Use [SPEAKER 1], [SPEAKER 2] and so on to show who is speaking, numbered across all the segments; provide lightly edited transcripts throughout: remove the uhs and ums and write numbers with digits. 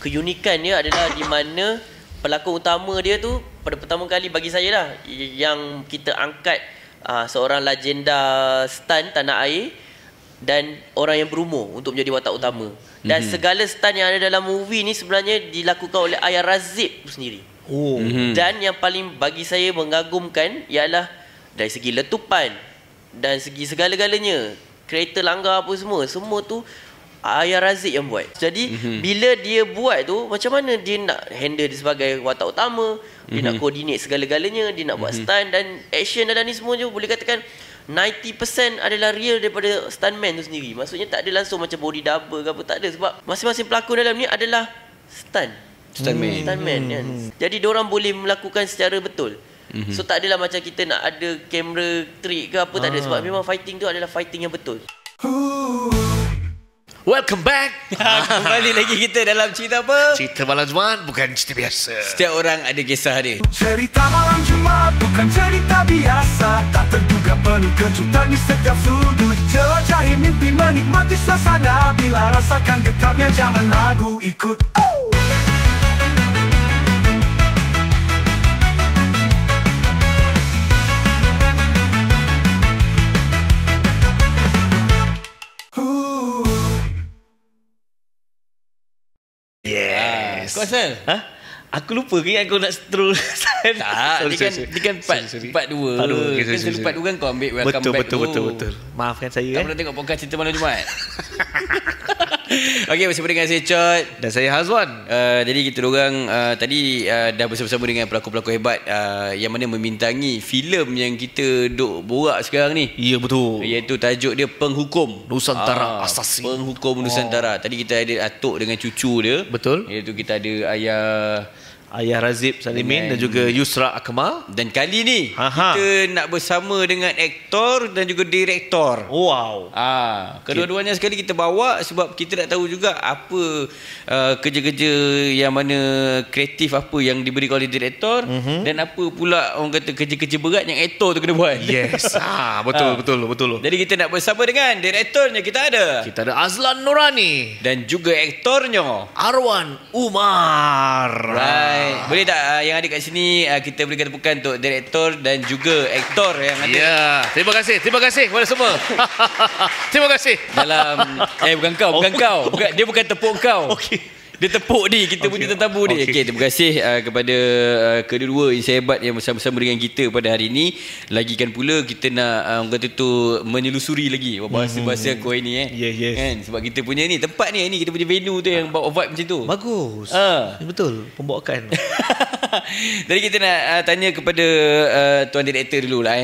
[SPEAKER 1] keunikan dia adalah di mana pelakon utama dia tu pada pertama kali bagi saya lah yang kita angkat seorang legenda stunt tanah air dan orang yang berumur untuk menjadi watak utama. Dan segala stunt yang ada dalam movie ni sebenarnya dilakukan oleh Ayah Razib tu sendiri. Dan yang paling bagi saya mengagumkan ialah dari segi letupan dan segi segala-galanya, kereta langgar apa semua tu Ayah Razib yang buat. Jadi bila dia buat tu, macam mana dia nak handle dia sebagai watak utama, dia nak coordinate segala-galanya, dia nak buat stunt dan action dalam ni semua je boleh katakan 90% adalah real daripada stuntman tu sendiri. Maksudnya tak ada langsung macam body double ke apa, tak ada, sebab masing-masing pelakon dalam ni adalah stuntman kan. Jadi diorang boleh melakukan secara betul. So tak adalah macam kita nak ada kamera trick ke apa, tak ada, sebab memang fighting tu adalah fighting yang betul.
[SPEAKER 2] Welcome back.
[SPEAKER 3] Kembali lagi kita dalam cerita apa?
[SPEAKER 2] Cerita malam Jumaat bukan cerita biasa.
[SPEAKER 3] Setiap orang ada kisah dia.
[SPEAKER 4] Cerita malam Jumaat bukan cerita biasa. Tak terduga penuh kejutan di setiap sudut. Jelajahi mimpi, menikmati suasana. Bila rasakan getarnya jangan ragu, ikut.
[SPEAKER 2] Yes.
[SPEAKER 3] Kau asal?
[SPEAKER 2] Aku lupa ke yang kau nak terus.
[SPEAKER 3] Tak, dia kan part 2.
[SPEAKER 2] Part dua, okay,
[SPEAKER 3] Kan selalu part 2 kan kau ambil welcome back
[SPEAKER 2] betul. Maafkan saya.
[SPEAKER 3] Tak pernah tengok podcast cerita malam Jumaat. Okey, bersama dengan saya Chot
[SPEAKER 2] Dan saya Hazwan.
[SPEAKER 3] Jadi kita orang tadi dah bersama-sama dengan pelakon-pelakon hebat yang mana membintangi filem yang kita duk borak sekarang ni.
[SPEAKER 2] Ya, betul.
[SPEAKER 3] Iaitu tajuk dia Penghukum
[SPEAKER 2] Nusantara Asasi.
[SPEAKER 3] Penghukum Nusantara. Tadi kita ada Atuk dengan cucu dia.
[SPEAKER 2] Betul.
[SPEAKER 3] Iaitu kita ada
[SPEAKER 2] Ayah Razib Salimin dan juga Yusra Akmal.
[SPEAKER 3] Dan kali ni kita nak bersama dengan aktor dan juga direktor.
[SPEAKER 2] Wow.
[SPEAKER 3] Kedua-duanya sekali kita bawa sebab kita nak tahu juga apa kerja-kerja yang mana kreatif apa yang diberikan oleh direktor dan apa pula orang kata kerja-kerja berat yang aktor tu kena buat.
[SPEAKER 2] Yes. Betul.
[SPEAKER 3] Jadi kita nak bersama dengan direktornya kita ada
[SPEAKER 2] Azlan Nurani
[SPEAKER 3] dan juga aktornya
[SPEAKER 2] Arwan Umar.
[SPEAKER 3] Right. Boleh tak yang ada kat sini kita berikan tepukan untuk direktor dan juga aktor yang ada.
[SPEAKER 2] Ya, terima kasih kepada semua. Terima kasih.
[SPEAKER 3] Dalam bukan kau. Dia bukan tepuk kau.
[SPEAKER 2] Okey.
[SPEAKER 3] Dia tepuk dia, kita punya tetamu dia. Okey, terima kasih kepada kedua-dua insan hebat yang bersama-sama dengan kita pada hari ini. Lagikan pula kita nak orang kata tu menyelusuri lagi bahasa-bahasa aku hari ni
[SPEAKER 2] Yes.
[SPEAKER 3] Kan? Sebab kita punya ni tempat ni kita punya venue tu yang bawa vibe macam tu.
[SPEAKER 2] Bagus. Betul, pembawakan.
[SPEAKER 3] Jadi kita nak tanya kepada tuan direktor dulu lah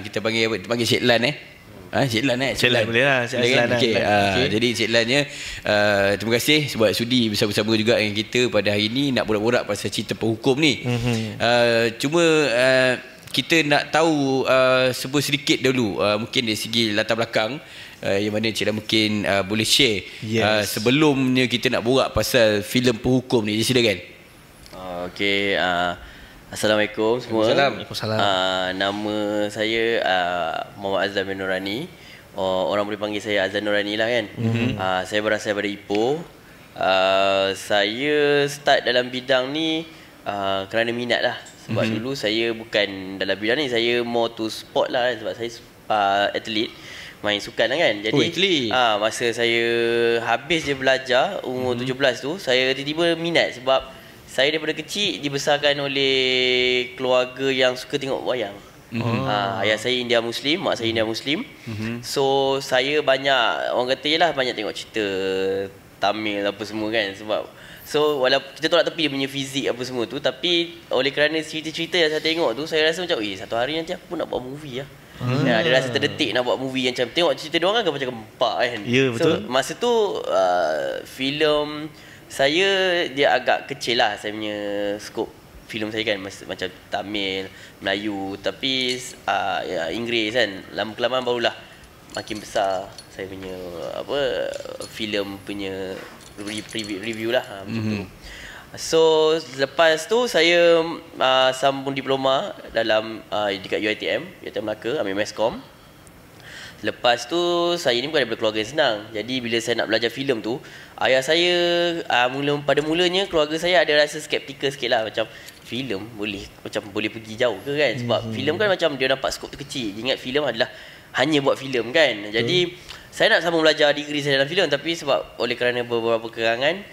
[SPEAKER 3] kita panggil Cik Lan Cik Lan
[SPEAKER 2] Cik Lan boleh lah.
[SPEAKER 3] Jadi Cik Lannya terima kasih sebab sudi bersama-sama juga dengan kita pada hari ini nak borak-borak pasal cerita penghukum ni. Cuma kita nak tahu sedikit dulu mungkin dari segi latar belakang yang mana Cik Lan mungkin boleh share sebelumnya kita nak borak pasal filem penghukum ni. Silakan.
[SPEAKER 1] Okey, Assalamualaikum semua.
[SPEAKER 2] Waalaikumsalam.
[SPEAKER 1] Nama saya Muhammad Azlan bin Nurani. Orang boleh panggil saya Azlan Nurani lah kan. Saya berasal daripada Ipoh. Saya start dalam bidang ni kerana minat lah. Sebab dulu saya bukan dalam bidang ni, saya more to sport lah kan. Sebab saya atlet, main sukan lah kan. Jadi masa saya habis je belajar umur 17 tu, saya tiba-tiba minat sebab saya daripada kecil dibesarkan oleh keluarga yang suka tengok wayang. Ayah saya India Muslim, mak saya India Muslim. So saya banyak, orang kata je lah, banyak tengok cerita Tamil apa semua kan. Sebab walaupun kita tolak tepi dia punya fizik apa semua tu, tapi oleh kerana cerita-cerita yang saya tengok tu, saya rasa macam satu hari nanti aku pun nak buat movie lah. Ada rasa terdetik nak buat movie yang macam tengok cerita diorang kan macam gempak kan.
[SPEAKER 2] betul.
[SPEAKER 1] So masa tu filem saya dia agak kecil lah, saya punya skop filem saya kan macam Tamil, Melayu, tapi Inggeris kan. Lama-kelamaan barulah makin besar saya punya filem punya review lah macam tu. So lepas tu saya sambung diploma dalam dekat UiTM Melaka, ambil Meskom. Lepas tu saya ni bukan daripada keluarga yang senang. Jadi bila saya nak belajar filem tu, ayah saya pada mulanya keluarga saya ada rasa skeptikal sikit lah, macam filem boleh pergi jauh ke kan? Sebab filem kan macam dia nampak skop tu kecil. Dia ingat filem adalah hanya buat filem kan. Jadi saya nak sambung belajar degree saya dalam filem, tapi sebab oleh kerana beberapa kekangan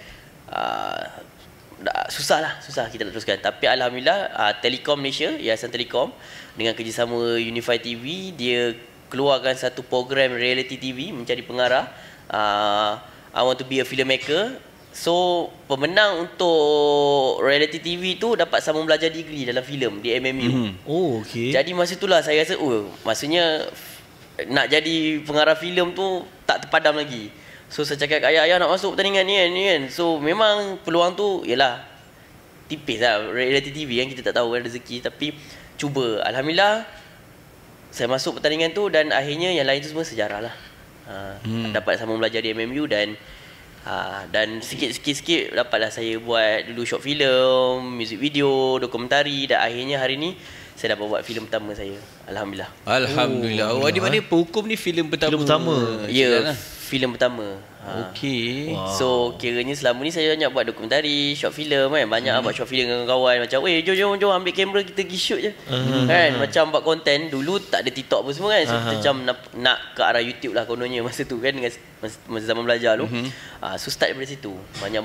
[SPEAKER 1] susah kita nak teruskan. Tapi alhamdulillah Telekom Malaysia, Yayasan Telekom dengan kerjasama Unify TV, dia keluarkan satu program reality TV mencari pengarah, I Want to be a filmmaker. So pemenang untuk reality TV tu dapat sambung belajar degree dalam filem di MMU.
[SPEAKER 2] Oh, okey.
[SPEAKER 1] Jadi masa itulah saya rasa maksudnya nak jadi pengarah filem tu tak terpadam lagi. So saya cakap ayah nak masuk pertandingan ni kan. So memang peluang tu yalah tipis lah, reality TV kan, kita tak tahu kan rezeki, tapi cuba. Alhamdulillah saya masuk pertandingan tu dan akhirnya yang lain tu semua sejarah lah. Dapat sambung belajar di MMU dan sikit dapatlah saya buat dulu short film, music video, dokumentari, dan akhirnya hari ni saya dapat buat filem pertama saya. Alhamdulillah.
[SPEAKER 3] Alhamdulillah. Di mana Pehukum ni filem pertama?
[SPEAKER 2] Filem pertama.
[SPEAKER 1] Ya, filem pertama.
[SPEAKER 3] Okey.
[SPEAKER 1] Wow. So kiranya selama ni saya banyak buat dokumentari, short film kan. Banyak buat short film dengan kawan, macam jom ambil kamera kita pergi shoot je. Kan, macam buat konten. Dulu tak ada TikTok apa semua kan. So kita macam nak ke arah YouTube lah kononnya masa tu kan, dengan masa zaman belajar tu. So start daripada situ. Banyak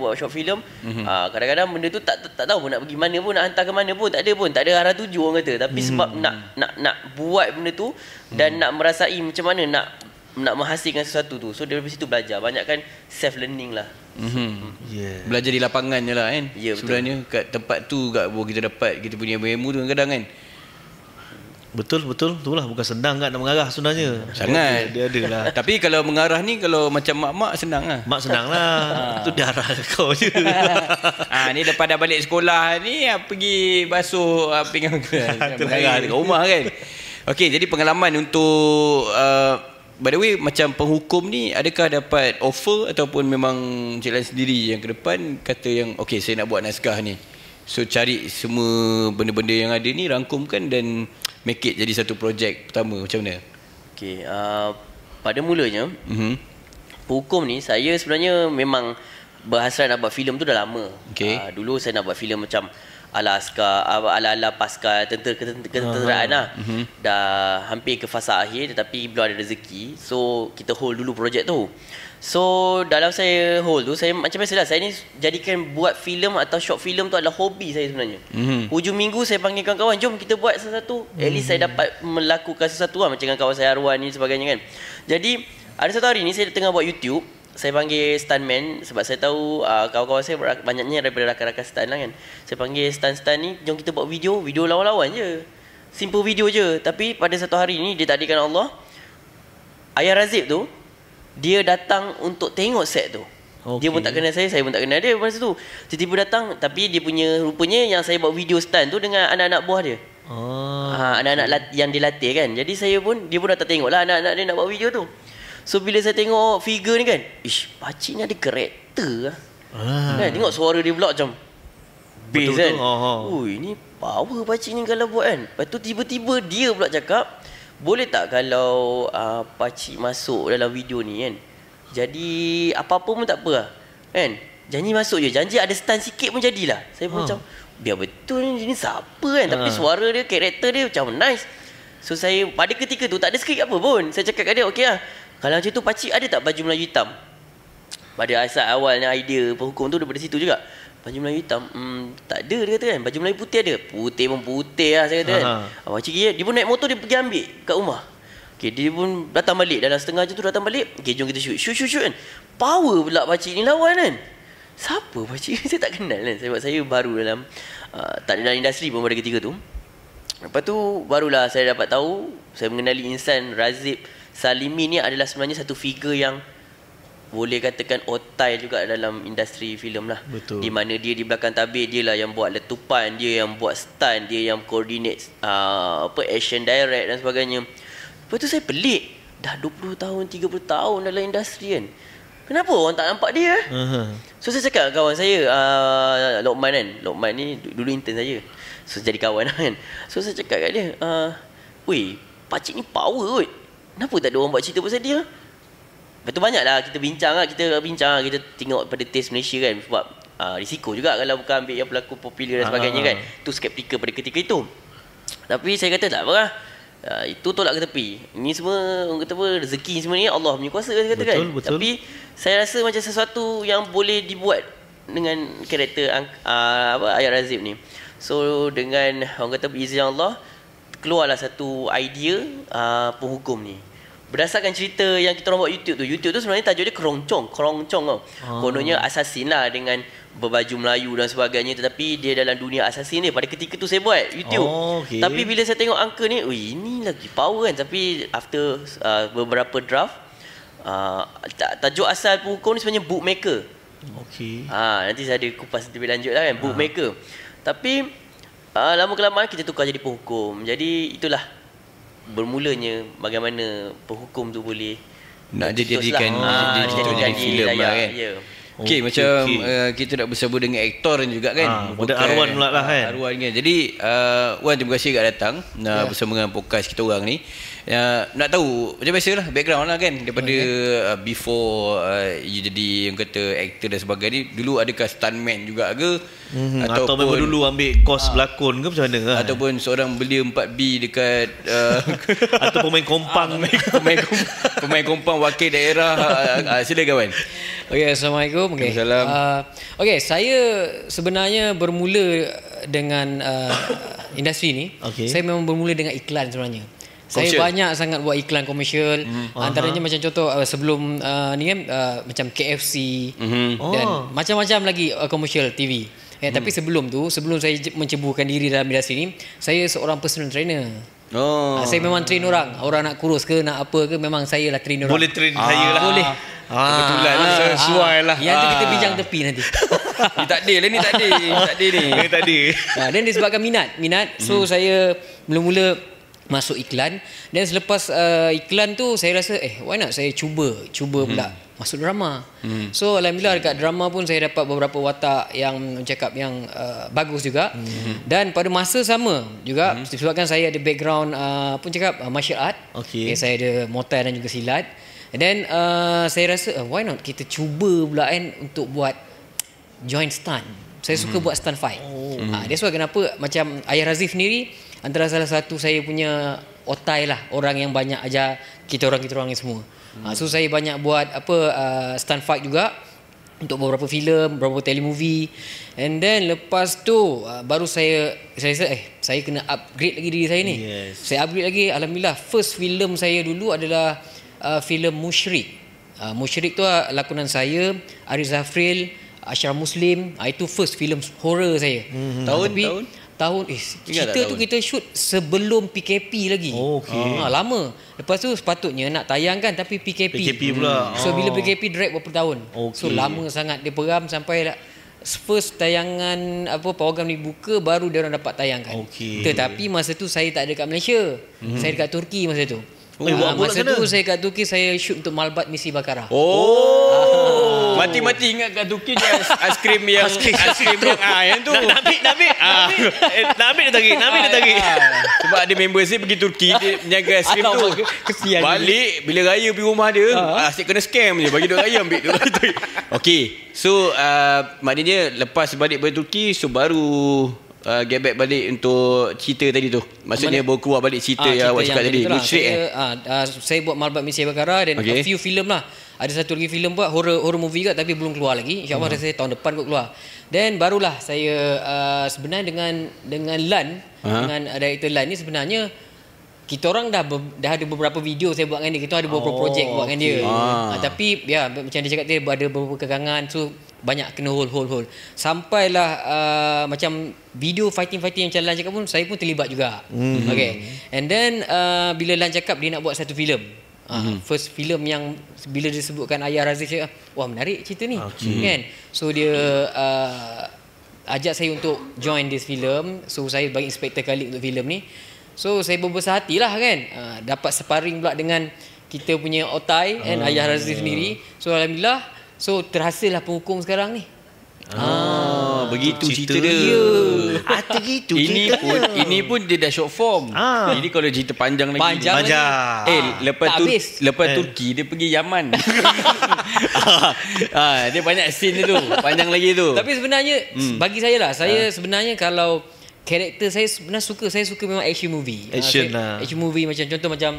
[SPEAKER 1] buat short film. Kadang-kadang benda tu tak tahu pun nak pergi mana pun, nak hantar ke mana pun, tak ada arah tuju orang kata. Tapi sebab nak buat benda tu dan nak merasai macam mana nak menghasilkan sesuatu tu. So dari situ belajar. Banyak kan self learning lah.
[SPEAKER 3] Belajar di lapangan je lah kan.
[SPEAKER 1] Betul.
[SPEAKER 3] Sebenarnya kat tempat tu baru kita dapat kita punya ilmu tu kadang-kadang kan.
[SPEAKER 2] Betul itulah, bukan senang kan nak mengarah sebenarnya.
[SPEAKER 3] Sangat.
[SPEAKER 2] Dia ada lah.
[SPEAKER 3] Tapi kalau mengarah ni, kalau macam mak-mak senang lah.
[SPEAKER 2] Mak senang lah. Itu dia arah kau je.
[SPEAKER 3] Ni lepas dah balik sekolah ni pergi basuh pinggang mengarah dekat rumah kan. Okey, jadi pengalaman untuk by the way, macam Penghukum ni, adakah dapat offer ataupun memang Cik Lan sendiri yang ke depan kata yang okey, saya nak buat naskah ni, so cari semua benda-benda yang ada ni, rangkumkan dan make it jadi satu projek pertama, macam mana?
[SPEAKER 1] Okey, pada mulanya Penghukum ni saya sebenarnya memang berhasrat nak buat filem tu dah lama. Dulu saya nak buat filem macam ala askar, ala pasca ketenteraan lah. Dah hampir ke fasa akhir tetapi belum ada rezeki. So kita hold dulu projek tu. So dalam saya hold tu, saya macam biasalah, saya ni jadikan buat filem atau short film tu adalah hobi saya sebenarnya. Hujung minggu saya panggil kawan-kawan, jom kita buat sesuatu. At least saya dapat melakukan sesuatu lah, macam dengan kawan saya Arwan ni sebagainya kan. Jadi ada satu hari ni saya tengah buat YouTube. Saya panggil stuntman sebab saya tahu kawan-kawan saya banyaknya daripada rakan-rakan stunt lah kan. Saya panggil stunt ni, jom kita buat video lawan-lawan je. Simple video je. Tapi pada satu hari ni, ditakdirkan Allah, Ayah Razib tu, dia datang untuk tengok set tu. Dia pun tak kenal saya pun tak kenal dia masa tu. Tiba-tiba datang, tapi dia punya, rupanya yang saya buat video stunt tu dengan anak-anak buah dia. Anak-anak yang dilatih kan. Jadi dia pun datang tengok lah anak-anak dia nak buat video tu. So bila saya tengok figure ni kan, pakcik ni ada karakter lah. Kan, tengok suara dia pula macam bass kan. Ui, ni power pakcik ni kalau buat kan. Lepas tu tiba-tiba dia pula cakap, boleh tak kalau pakcik masuk dalam video ni kan, jadi apa-apa pun tak apa lah kan, janji masuk je, janji ada stand sikit pun jadilah. Saya pun macam biar betul ni siapa kan. Tapi suara dia, karakter dia macam nice. So saya pada ketika tu tak ada skrip apa pun. Saya cakap kat dia, okey lah, kalau macam tu pakcik ada tak baju Melayu hitam? Pada asal awalnya idea Penghukum tu daripada situ juga. Baju Melayu hitam, tak ada, dia kata kan. Baju Melayu putih ada. Putih pun putih lah, saya kata kan. Pakcik dia pun naik motor, dia pergi ambil kat rumah. Okay, dia pun datang balik. Dalam setengah jam tu datang balik. Okay, jom kita shoot kan. Power pula pakcik ni lawan kan. Siapa pakcik? Saya tak kenal kan. Sebab saya baru dalam tak ada dalam industri pun pada ketika tu. Lepas tu barulah saya dapat tahu, saya mengenali insan Razib Salimi ni adalah sebenarnya satu figure yang boleh katakan otai juga dalam industri filem lah.
[SPEAKER 2] Betul.
[SPEAKER 1] Di mana dia di belakang tabir, dia lah yang buat letupan, dia yang buat stunt, dia yang coordinate action direct dan sebagainya. Lepas tu saya pelik, dah 20 tahun, 30 tahun dalam industri kan, kenapa orang tak nampak dia? So saya cakap kawan saya, Lokman kan, Lokman ni dulu intern saya, so jadi kawan kan. So saya cakap kat dia, weh, pakcik ni power kot. kenapa tak ada orang buat cerita pasal dia? Lepas tu banyaklah kita bincang, kita tengok pada taste Malaysia kan, sebab risiko juga kalau bukan ambil yang pelakon popular dan sebagainya kan. Tu skeptikal pada ketika itu. Tapi saya kata tak apa lah. Itu tolak ke tepi. Ini semua orang kata apa, rezeki semua ni Allah punya kuasa saya kata kan. Tapi saya rasa macam sesuatu yang boleh dibuat dengan karakter Ayat Razif ni. So dengan orang kata izin Allah, keluarlah satu idea penghukum ni. Berdasarkan cerita yang kita orang buat YouTube tu sebenarnya tajuk dia keroncong tau. Kononnya assassin lah dengan berbaju Melayu dan sebagainya, tetapi dia dalam dunia assassin ni. Pada ketika tu saya buat YouTube. Tapi bila saya tengok angka ni, ini lagi power kan. Tapi after beberapa draft, tajuk asal penghukum ni sebenarnya Bookmaker. Nanti saya ada kupas lebih lanjut lah kan, Bookmaker. Tapi lama-kelamaan kita tukar jadi penghukum. Jadi itulah bermulanya bagaimana penghukum tu boleh
[SPEAKER 3] nak dijadikan filem lah kan. Okey, macam kita nak bersama dengan aktor juga kan.
[SPEAKER 2] Pada Arwan pula lah kan.
[SPEAKER 3] Arwan kan. Jadi Wan, terima kasih kat datang bersama dengan podcast kita orang ni. Nak tahu macam biasalah background lah kan, daripada before you jadi yang kata aktor dan sebagainya. Dulu adakah stuntman juga ke?
[SPEAKER 2] Atau memang dulu ambil kos berlakon ke macam mana?
[SPEAKER 3] Ataupun seorang belia 4B dekat
[SPEAKER 2] atau pemain kompang.
[SPEAKER 3] pemain kompang wakil daerah. Silakan Wan.
[SPEAKER 5] Okey, Assalamualaikum. Okey. Okey, saya sebenarnya bermula dengan industri ni. Saya memang bermula dengan iklan sebenarnya. Saya banyak sangat buat iklan komersial. Antaranya macam contoh sebelum ni kan macam KFC dan macam-macam lagi komersial TV. Tapi sebelum saya menceburkan diri dalam industri ni, saya seorang personal trainer. Saya memang train orang nak kurus ke, nak apa ke, memang saya lah train orang.
[SPEAKER 2] Boleh train saya lah.
[SPEAKER 5] Boleh.
[SPEAKER 3] Kebetulan sesuai lah.
[SPEAKER 5] Yang tu kita bincang tepi nanti.
[SPEAKER 3] Ni tak ada lah ni. Tak ada.
[SPEAKER 5] Dan disebabkan minat. So saya mula-mula masuk iklan, dan selepas iklan tu saya rasa why not saya cuba pula masuk drama. So alhamdulillah dekat drama pun saya dapat beberapa watak yang cakap yang bagus juga. Dan pada masa sama juga disebabkan saya ada background martial art. Saya ada Muay Thai dan juga silat. Dan saya rasa why not kita cuba pula kan untuk buat joint stunt. Saya suka buat stunt fight. That's why kenapa macam Ayat Razif sendiri antara salah satu saya punya otai lah, orang yang banyak ajar kita orang ni semua. So saya banyak buat stunt fight juga untuk beberapa filem, beberapa telemovie. And then lepas tu baru saya rasa saya kena upgrade lagi diri saya ni. Saya upgrade lagi. Alhamdulillah first filem saya dulu adalah filem Musyrik. Musyrik tu lakonan saya, Ariz Zafril, Ashraf Muslim. Itu first filem horror saya. Tahun cerita tu kita shoot sebelum PKP lagi. Lama. Lepas tu sepatutnya nak tayangkan tapi PKP
[SPEAKER 2] pula.
[SPEAKER 5] So bila PKP drag berapa tahun. So lama sangat dia peram sampai first tayangan program dibuka baru dia orang dapat tayangkan. Tetapi masa tu saya tak ada kat Malaysia. Saya dekat Turki masa tu. Masa tu saya kat Turki, saya shoot untuk Malbat Misi Bakara.
[SPEAKER 3] Mati-mati ingat kat Turki je aiskrim yang yang tu.
[SPEAKER 2] Nak ambil dia tarik.
[SPEAKER 3] Sebab ada member saya pergi Turki, dia menjaga aiskrim tu. Balik bila raya pergi rumah dia, asyik kena scam je, bagi duit raya ambil duit. Okey. So maknanya lepas balik dari Turki, so baru get back balik untuk cerita tadi tu. Maksudnya baru keluar balik cerita yang awak cakap tadi.
[SPEAKER 5] Saya buat Malbat Misi Bakara dan a few filem lah. Ada satu lagi filem buat horror movie juga tapi belum keluar lagi. InsyaAllah saya tahun depan kot keluar. Dan barulah saya sebenarnya dengan Lan, dengan director Lan ni sebenarnya kita orang dah ada beberapa video saya buat dengan dia. Kita ada beberapa projek buat dengan dia. Tapi ya macam dia cakap tadi ada beberapa kegangan, so banyak kena hold. Sampailah macam video fighting macam Lan cakap pun saya pun terlibat juga. And then bila Lan cakap dia nak buat satu filem. First filem yang bila disebutkan Ayat Razif cakap, wah menarik cerita ni. Kan? So dia ajak saya untuk join this film. So saya bagi inspektor kali untuk filem ni. So saya berbesar hatilah kan. Dapat sparring pula dengan kita punya otai Ayat Razif sendiri. So alhamdulillah, so terhasillah penghukum sekarang ni.
[SPEAKER 3] Begitu cerita
[SPEAKER 2] cerita
[SPEAKER 3] dia.
[SPEAKER 2] Ada gitu
[SPEAKER 3] Ini pun dia dah short form. Ini kalau cerita panjang lagi.
[SPEAKER 5] Panjang lagi.
[SPEAKER 3] Lepas
[SPEAKER 5] Tak
[SPEAKER 3] tu
[SPEAKER 5] habis.
[SPEAKER 3] Turki dia pergi Yaman. Dia banyak scene tu. Panjang lagi tu.
[SPEAKER 5] Tapi sebenarnya bagi saya lah, saya sebenarnya kalau karakter saya sebenarnya saya suka memang action movie.
[SPEAKER 2] Action lah.
[SPEAKER 5] Action movie macam contoh macam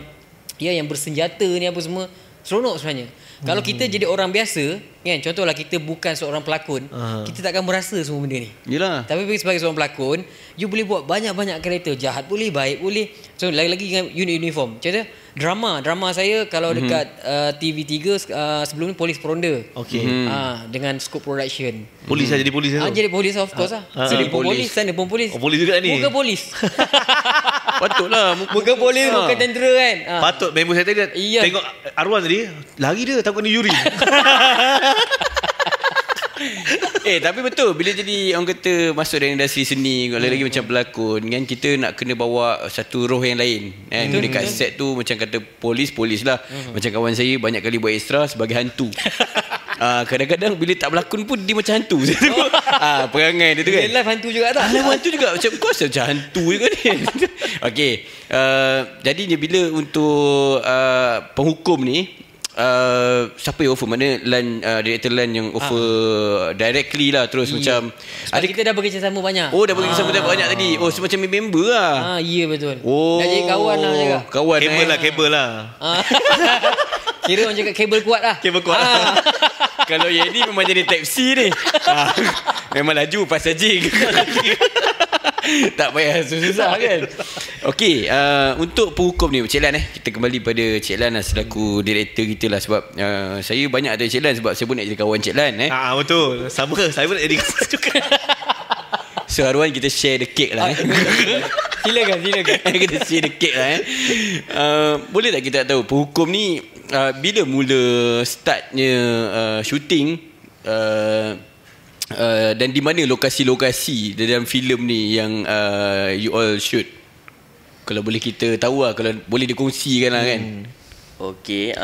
[SPEAKER 5] yang bersenjata ni apa semua seronok sebenarnya. Kalau kita jadi orang biasa kan, contohlah kita bukan seorang pelakon, kita takkan merasa semua benda ni.
[SPEAKER 3] Yelah.
[SPEAKER 5] Tapi sebagai seorang pelakon, you boleh buat banyak-banyak karakter, jahat boleh, baik boleh. So lagi-lagi dengan unit uniform. Contoh drama saya kalau dekat TV3 sebelum ni Polis Peronda.
[SPEAKER 2] Okey.
[SPEAKER 5] Dengan Scope Production.
[SPEAKER 2] Polis lah, jadi polis lah tu.
[SPEAKER 5] Jadi polis of course lah. Sini pun polis, sana pun polis.
[SPEAKER 2] Oh, polis juga ni.
[SPEAKER 5] Muka polis.
[SPEAKER 3] Patutlah
[SPEAKER 5] Muka polis, muka tentera kan.
[SPEAKER 2] Patut member saya tadi
[SPEAKER 5] Iya.
[SPEAKER 2] tengok Arwan tadi, lari dia takut ni Yuri.
[SPEAKER 3] Tapi betul bila jadi orang kata masuk dalam industri seni, kalau lagi macam pelakon kan, kita nak kena bawa satu roh yang lain kan. Dekat set tu macam kata polis lah. Macam kawan saya banyak kali buat extra sebagai hantu. Kadang-kadang bila tak berlakon pun dia macam hantu. Perangai dia tu kan.
[SPEAKER 5] Real life hantu juga tak?
[SPEAKER 3] Alam hantu juga. Macam kau macam hantu juga ni. Okey. Jadinya bila untuk penghukum ni, siapa yang offer? Mana director Lan yang offer directly lah terus macam
[SPEAKER 5] sebab kita dah bekerjasama banyak.
[SPEAKER 3] dah bekerjasama dah banyak tadi. Semacam member lah.
[SPEAKER 5] Ya betul. Dah jadi kawan lah cakap.
[SPEAKER 3] Kawan
[SPEAKER 2] Kabel lah.
[SPEAKER 5] Kira orang cakap kabel kuat lah.
[SPEAKER 2] Kabel kuat.
[SPEAKER 3] Kalau yang ni memang jadi taxi ni. Memang laju pasal jing. Tak payah susah kan. Okey, untuk penghukum ni Cik Lan kita kembali pada Cik Lan lah selaku director kita lah. Sebab saya banyak ada Cik Lan sebab saya pun nak jadi kawan Cik Lan
[SPEAKER 2] Betul. Sama ke? Saya pun nak jadi kawan juga.
[SPEAKER 3] So Arwan, kita share the cake lah.
[SPEAKER 5] Silakan.
[SPEAKER 3] Kita share the cake lah. Boleh tak kita tahu penghukum ni bila mula startnya shooting, dan di mana lokasi-lokasi dalam filem ni yang you all shoot? Kalau boleh kita tahu lah, kalau boleh dikongsikan lah kan.
[SPEAKER 1] Okey,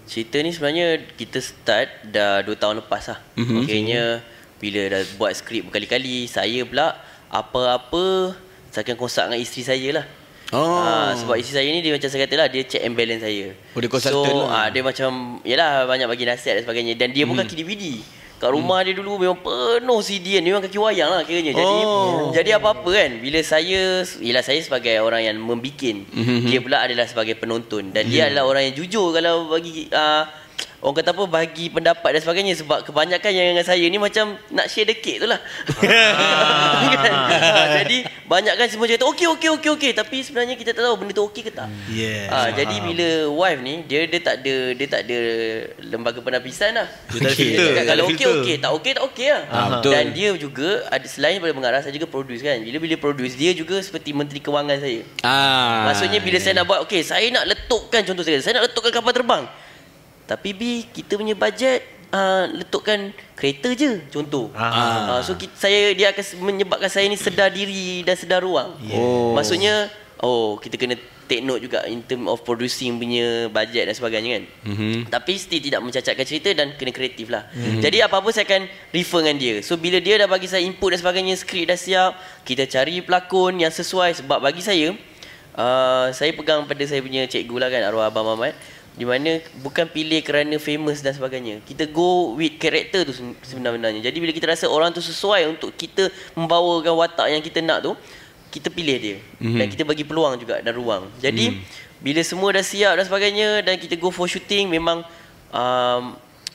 [SPEAKER 1] cerita ni sebenarnya kita start dah 2 tahun lepas lah. Akhirnya bila dah buat skrip berkali-kali, saya pula apa-apa saya akan konsak dengan isteri saya lah. Sebab isteri saya ni dia macam saya kata lah, dia check and balance saya.
[SPEAKER 3] Dia consultant lah.
[SPEAKER 1] Dia macam yalah banyak bagi nasihat dan sebagainya. Dan dia pun kaki DVD. Kat rumah dia dulu memang penuh CD kan. Dia memang kaki wayang lah kiranya. Jadi apa-apa kan, bila saya sebagai orang yang membikin, dia pula adalah sebagai penonton. Dan dia adalah orang yang jujur kalau bagi orang kata apa, bagi pendapat dan sebagainya. Sebab kebanyakan yang dengan saya ni macam nak share the cake tu lah. Kan? Jadi banyak kan semua cakap okey, tapi sebenarnya kita tak tahu benda tu okey ke tak. Jadi bila wife ni dia tak ada lembaga penapisan lah.
[SPEAKER 2] Dia tak ada filter.
[SPEAKER 1] Kalau okey, tak okey lah.
[SPEAKER 3] Betul.
[SPEAKER 1] Dan dia juga ada, selain daripada mengarah, saya juga produce kan. Bila produce, dia juga seperti menteri kewangan saya. Maksudnya bila saya nak buat, okey, saya nak letupkan, contoh saya nak letupkan kapal terbang. Tapi kita punya bajet letukkan kereta je, contoh. So dia akan menyebabkan saya ni sedar diri dan sedar ruang. Maksudnya kita kena take note juga in term of producing punya bajet dan sebagainya kan. Tapi still tidak mencacatkan cerita dan kena kreatif lah. Jadi apa-apa saya akan refer dengan dia. So bila dia dah bagi saya input dan sebagainya, skrip dah siap, kita cari pelakon yang sesuai. Sebab bagi saya pegang pada saya punya cikgu lah kan, arwah Abang Mamat, di mana bukan pilih kerana famous dan sebagainya. Kita go with character tu sebenarnya. Jadi bila kita rasa orang tu sesuai untuk kita membawakan watak yang kita nak tu, kita pilih dia. Dan kita bagi peluang juga dan ruang. Jadi bila semua dah siap dan sebagainya dan kita go for shooting, memang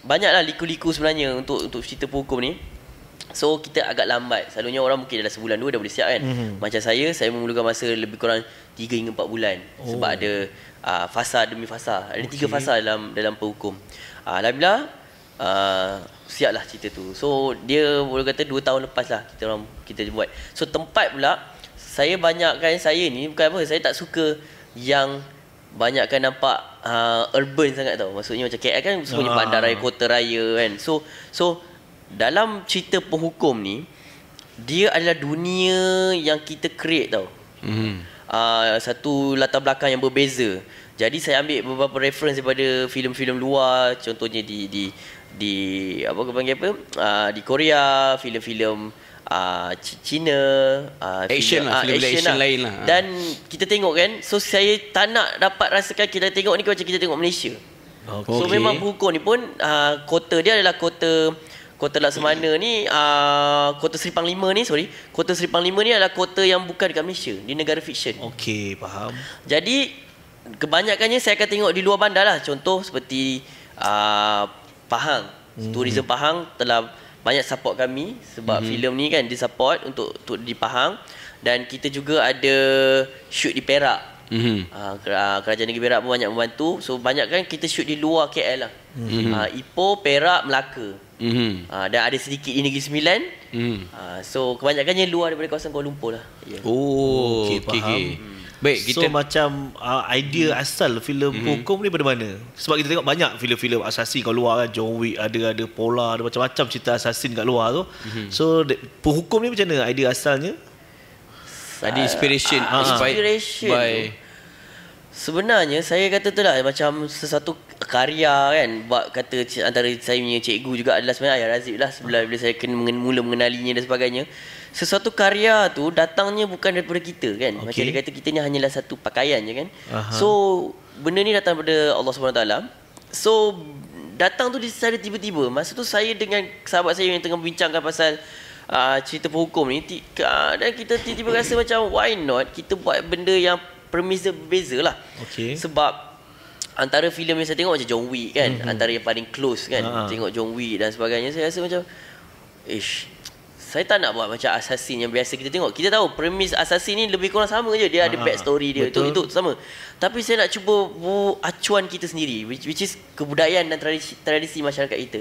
[SPEAKER 1] banyaklah liku-liku sebenarnya untuk cerita penghukum ni. So kita agak lambat. Selalunya orang mungkin dalam sebulan 2 dah boleh siap kan. Macam saya memerlukan masa lebih kurang 3 hingga 4 bulan. Sebab ada fasa demi fasa. Ada 3 fasa dalam penghukum. Alhamdulillah siaplah cerita tu. So dia boleh kata 2 tahun lepas lah kita buat. So tempat pula, saya banyakkan, saya ni bukan apa, saya tak suka yang banyakkan nampak urban sangat tau. Maksudnya macam KL kan semuanya bandaraya, kota raya kan. So dalam cerita penghukum ni, dia adalah dunia yang kita create tau. Satu latar belakang yang berbeza. Jadi saya ambil beberapa reference daripada filem-filem luar, contohnya di apa kau panggil apa? Di Korea, filem-filem Cina,
[SPEAKER 3] Action lah, filem action lain lah.
[SPEAKER 1] Dan kita tengok kan, so saya tak nak dapat rasakan kita tengok ni macam kita tengok Malaysia. So memang Pehukum ni pun kota dia adalah kota Laksamana ni, kota Seri Panglima ni, kota Seri Panglima ni adalah kota yang bukan dekat Malaysia, di negara fiksyen.
[SPEAKER 2] Okey, faham.
[SPEAKER 1] Jadi kebanyakannya saya akan tengok di luar bandar lah. Contoh seperti Pahang. Tourism Pahang telah banyak support kami sebab filem ni kan dia support untuk di Pahang, dan kita juga ada shoot di Perak. Kerajaan Negeri Perak pun banyak membantu. So banyak kan kita shoot di luar KL lah. Ipoh, Perak, Melaka. Dan ada sedikit di Negeri Sembilan. So kebanyakannya luar daripada kawasan Kuala Lumpur lah.
[SPEAKER 3] Oh, okey, faham. Baik, kita
[SPEAKER 2] macam idea asal filem Pehukum ni dari mana? Sebab kita tengok banyak filem-filem assassin kat luar kan, John Wick ada Polar, ada macam-macam cerita assassin kat luar tu. So Pehukum ni macam mana idea asalnya?
[SPEAKER 3] ada inspiration by
[SPEAKER 1] sebenarnya saya kata tu lah macam sesuatu karya kan, buat kata antara saya punya cikgu juga adalah sebenarnya Ayah Razif lah bila saya mula mengenalinya dan sebagainya. Sesuatu karya tu datangnya bukan daripada kita kan. Macam dia kata kita ni hanyalah satu pakaian je kan. So benda ni datang daripada Allah SWT. So datang tu secara tiba-tiba. Masa tu saya dengan sahabat saya yang tengah membincangkan pasal cerita Pehukum ni, dan kita tiba-tiba rasa macam why not kita buat benda yang premis dia berbeza lah. Sebab antara filem yang saya tengok macam John Wick kan, antara yang paling close kan, tengok John Wick dan sebagainya, saya rasa macam saya tak nak buat macam assassin yang biasa kita tengok. Kita tahu premis assassin ni lebih kurang sama je, dia ada backstory dia, itu sama. Tapi saya nak cuba acuan kita sendiri, which is kebudayaan dan tradisi masyarakat kita.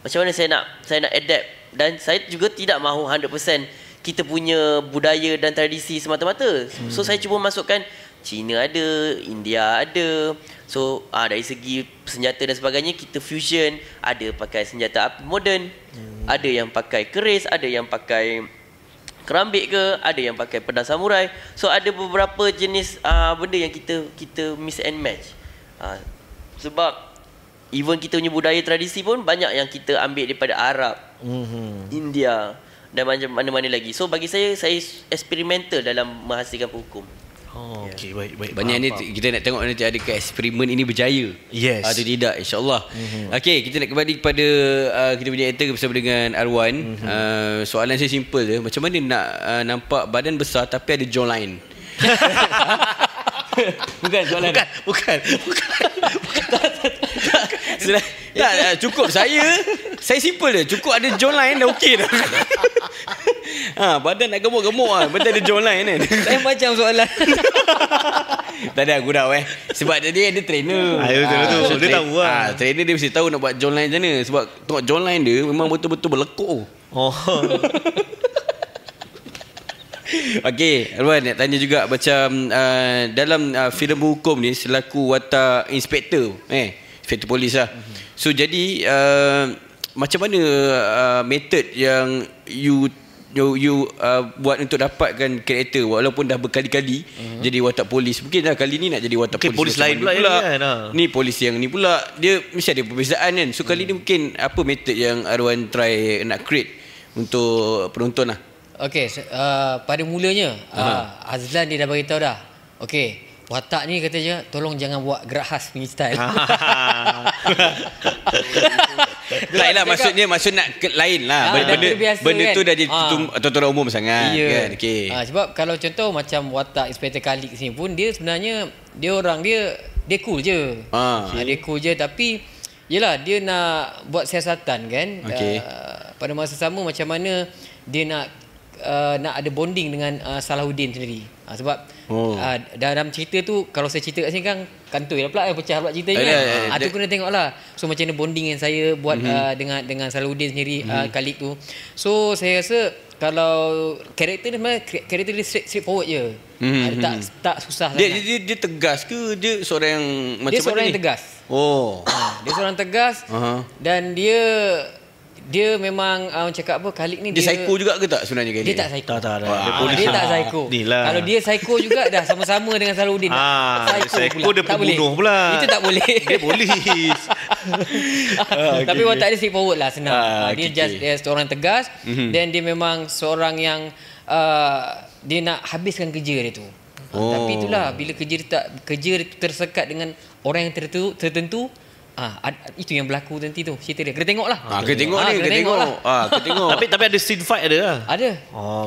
[SPEAKER 1] Macam mana saya nak adapt, dan saya juga tidak mahu 100% kita punya budaya dan tradisi semata-mata. So saya cuba masukkan Cina ada, India ada. So dari segi senjata dan sebagainya kita fusion, ada pakai senjata api moden, ada yang pakai keris, ada yang pakai kerambik ke, ada yang pakai pedang samurai. So ada beberapa jenis benda yang kita mix and match. Sebab even kita punya budaya tradisi pun banyak yang kita ambil daripada Arab, India dan macam mana-mana lagi. So bagi saya eksperimental dalam menghasilkan Pehukum.
[SPEAKER 2] Okey, baik.
[SPEAKER 3] Banyak ni kita nak tengok nanti adakah eksperimen ini berjaya atau tidak, insya-Allah. Okey, kita nak kembali kepada kita punya actor bersama dengan Arwan. Soalan saya simple je, macam mana nak nampak badan besar tapi ada jawline? Bukan soalan. Bukan. Tak, cukup saya simple je. Cukup ada jawline dah okey dah. Badan nak gemuk-gemuk betul ada jawline kan.
[SPEAKER 5] Saya macam soalan.
[SPEAKER 3] Tak ada gurau sebab dia ada trainer.
[SPEAKER 2] Betul. Dia tahu lah.
[SPEAKER 3] Trainer dia mesti tahu nak buat jawline macam mana. Sebab tengok jawline dia memang betul-betul berlekuk. Okey, Arwan nak tanya juga macam dalam filem Pehukum ni selaku watak inspektor, inspektor polis lah. So jadi macam mana method yang you buat untuk dapatkan karakter walaupun dah berkali-kali jadi watak polis. Mungkin dah kali ni nak jadi watak
[SPEAKER 2] polis lain pula kan.
[SPEAKER 3] Ni polis yang ni pula dia mesti ada perbezaan kan. So kali ni mungkin apa method yang Arwan try nak create untuk penonton lah.
[SPEAKER 5] Okey, pada mulanya Azlan dia dah beritahu dah. Okey, watak ni katanya tolong jangan buat gerak khas punya style.
[SPEAKER 3] Lainlah maksud nak lain lah. Benda tu dah jadi tontonan umum sangat kan. Okey.
[SPEAKER 5] Sebab kalau contoh macam watak Inspektor Khalid sini pun dia sebenarnya dia cool je. Dia cool je tapi yelah dia nak buat siasatan kan. Pada masa sama macam mana dia nak ada bonding dengan Salahuddin sendiri. Sebab dalam cerita tu kalau saya cerita kat sini kan kantoi lah pula pecah pula cerita kan. Tu kena tengok lah. So macam mana bonding yang saya buat dengan Salahuddin sendiri Khalid tu. So saya rasa kalau karakter dia sebenarnya karakter dia straight forward je. Dia tak susah sangat.
[SPEAKER 3] Dia tegas ke dia seorang yang macam mana?
[SPEAKER 5] Dia seorang yang tegas. Dia seorang tegas dan dia Dia memang cakap apa, Khalid ni
[SPEAKER 3] Dia psycho juga ke tak sebenarnya Khalid?
[SPEAKER 5] Dia tak psycho.
[SPEAKER 2] Tak.
[SPEAKER 5] Dia,
[SPEAKER 2] polis
[SPEAKER 5] tak psycho.
[SPEAKER 2] Inilah.
[SPEAKER 5] Kalau dia psycho juga dah sama-sama dengan Salahuddin.
[SPEAKER 2] Psycho dia
[SPEAKER 5] Tak
[SPEAKER 2] pembunuh
[SPEAKER 5] boleh.
[SPEAKER 2] pula.
[SPEAKER 5] Itu tak boleh.
[SPEAKER 2] Dia polis.
[SPEAKER 5] Tapi watak dia straightforward lah, senang. Dia
[SPEAKER 3] okay.
[SPEAKER 5] just dia seorang tegas, dan dia memang seorang yang dia nak habiskan kerja dia tu. Tapi itulah, bila kerja dia tersekat dengan orang yang tertentu, itu yang berlaku nanti tu cerita dia. Kena tengok lah.
[SPEAKER 3] Kena tengok ni, kena tengok. Kena tengok.
[SPEAKER 2] Tapi ada scene fight ada lah.
[SPEAKER 5] Ada.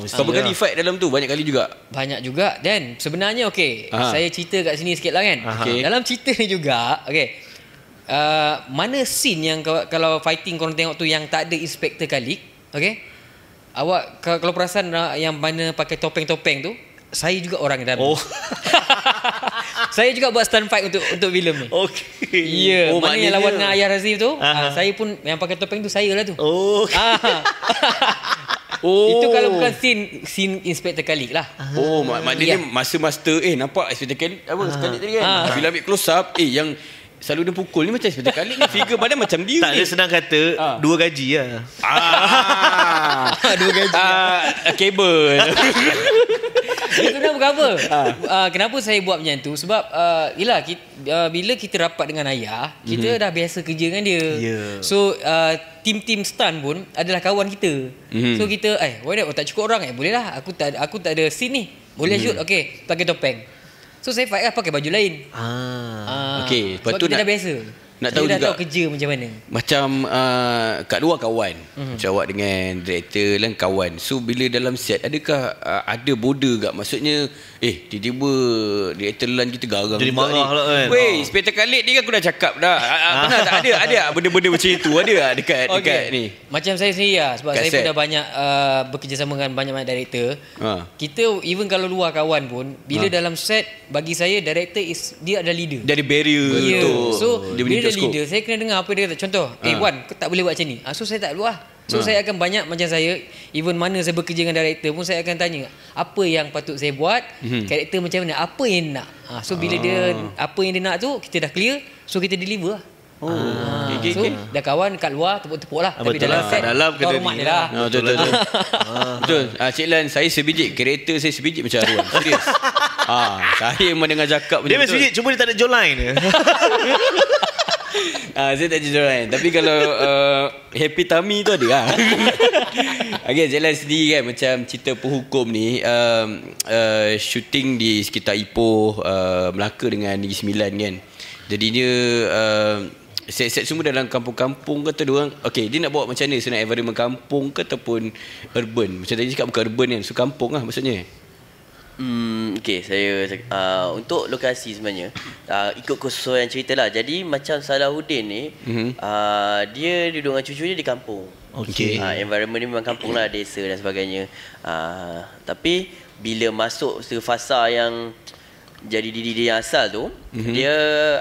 [SPEAKER 3] Berapa kali fight dalam tu? Banyak kali juga.
[SPEAKER 5] Banyak juga. Dan sebenarnya saya cerita kat sini sikit lah kan.
[SPEAKER 3] Okay.
[SPEAKER 5] Dalam cerita ni juga, mana scene yang kalau fighting korang tengok tu yang tak ada Inspektor Khalid, awak kalau perasan yang mana pakai topeng-topeng tu, saya juga orang dalam. Saya juga buat stunt fight untuk filem ni.
[SPEAKER 2] Okey.
[SPEAKER 5] Ya, mana yang lawan dengan Ayah Razif tu, saya pun yang pakai topeng tu, saya lah tu. Itu kalau bukan scene Inspektor Khalid lah.
[SPEAKER 3] Maknanya masa master nampak Inspektor Khalid Khalid tadi kan. Bila ambil close up, yang selalu dia pukul ni macam Inspektor Khalid ni, figure badan macam dia.
[SPEAKER 2] Tak, dia senang kata 2 gaji lah.
[SPEAKER 5] 2 gaji.
[SPEAKER 3] Kabel.
[SPEAKER 5] Itu dah berapa? Kenapa saya buat macam tu? Sebab bila kita rapat dengan Ayah, kita dah biasa kerja dengan dia. So tim-tim stunt pun adalah kawan kita. So kita why not, tak cukup orang boleh lah, aku tak ada scene ni, boleh shoot, pakai topeng. So saya fight pakai baju lain.
[SPEAKER 3] Okey, lepas
[SPEAKER 5] sebab
[SPEAKER 3] tu
[SPEAKER 5] kita dah biasa.
[SPEAKER 3] Nak tahu
[SPEAKER 5] dah
[SPEAKER 3] juga
[SPEAKER 5] tahu kerja macam mana.
[SPEAKER 3] Macam kat luar kawan, macam awak dengan director dan kawan. So bila dalam set, adakah ada border tak? Maksudnya tiba-tiba director Lan kita garang
[SPEAKER 2] jadi marah lah kan.
[SPEAKER 3] Weh, Inspektor Khalid ni kan aku dah cakap dah. Pernah tak ada benda-benda macam itu ada dekat ni?
[SPEAKER 5] Macam saya sendiri lah, sebab
[SPEAKER 3] kat
[SPEAKER 5] saya
[SPEAKER 3] set
[SPEAKER 5] pun dah banyak bekerjasama dengan banyak director. Kita even kalau luar kawan pun, bila dalam set, bagi saya director dia ada leader.
[SPEAKER 3] Dia ada barrier untuk
[SPEAKER 5] So
[SPEAKER 3] dia
[SPEAKER 5] bila
[SPEAKER 3] punya
[SPEAKER 5] dia leader, saya kena dengar apa dia kata. Contoh, Wan, kau tak boleh buat macam ni. So saya tak luah. So saya akan banyak, macam saya, even mana saya bekerja dengan director pun, saya akan tanya apa yang patut saya buat, karakter macam mana, apa yang dia nak. So bila dia apa yang dia nak tu, kita dah clear, so kita deliver lah. So dah kawan kat luar tepuk-tepuk lah. Tapi dalam set, kau rumah dia lah.
[SPEAKER 3] Betul. Cik Lan, saya sebiji, karakter saya sebiji macam Arwan. Serius. Saya mendengar cakap
[SPEAKER 2] Dia
[SPEAKER 3] betul.
[SPEAKER 2] sebiji, cuma dia tak ada jawline dia.
[SPEAKER 3] Saya tak jujur kan. Tapi kalau Happy Tummy tu ada lah. Cik Lan sendiri kan, macam cerita penghukum ni, shooting di sekitar Ipoh, Melaka dengan Negeri Sembilan kan. Jadinya set-set semua dalam kampung-kampung ke, atau diorang dia nak bawa macam mana, senang environment kampung ke ataupun urban? Macam tadi cakap bukan urban kan, so kampung lah maksudnya.
[SPEAKER 1] Saya untuk lokasi sebenarnya ikut kesesuaian cerita lah. Jadi macam Salahuddin ni, dia duduk dengan cucu dia di kampung. Environment ni memang kampung lah, desa dan sebagainya. Tapi bila masuk ke fasa yang jadi diri dia yang asal tu, dia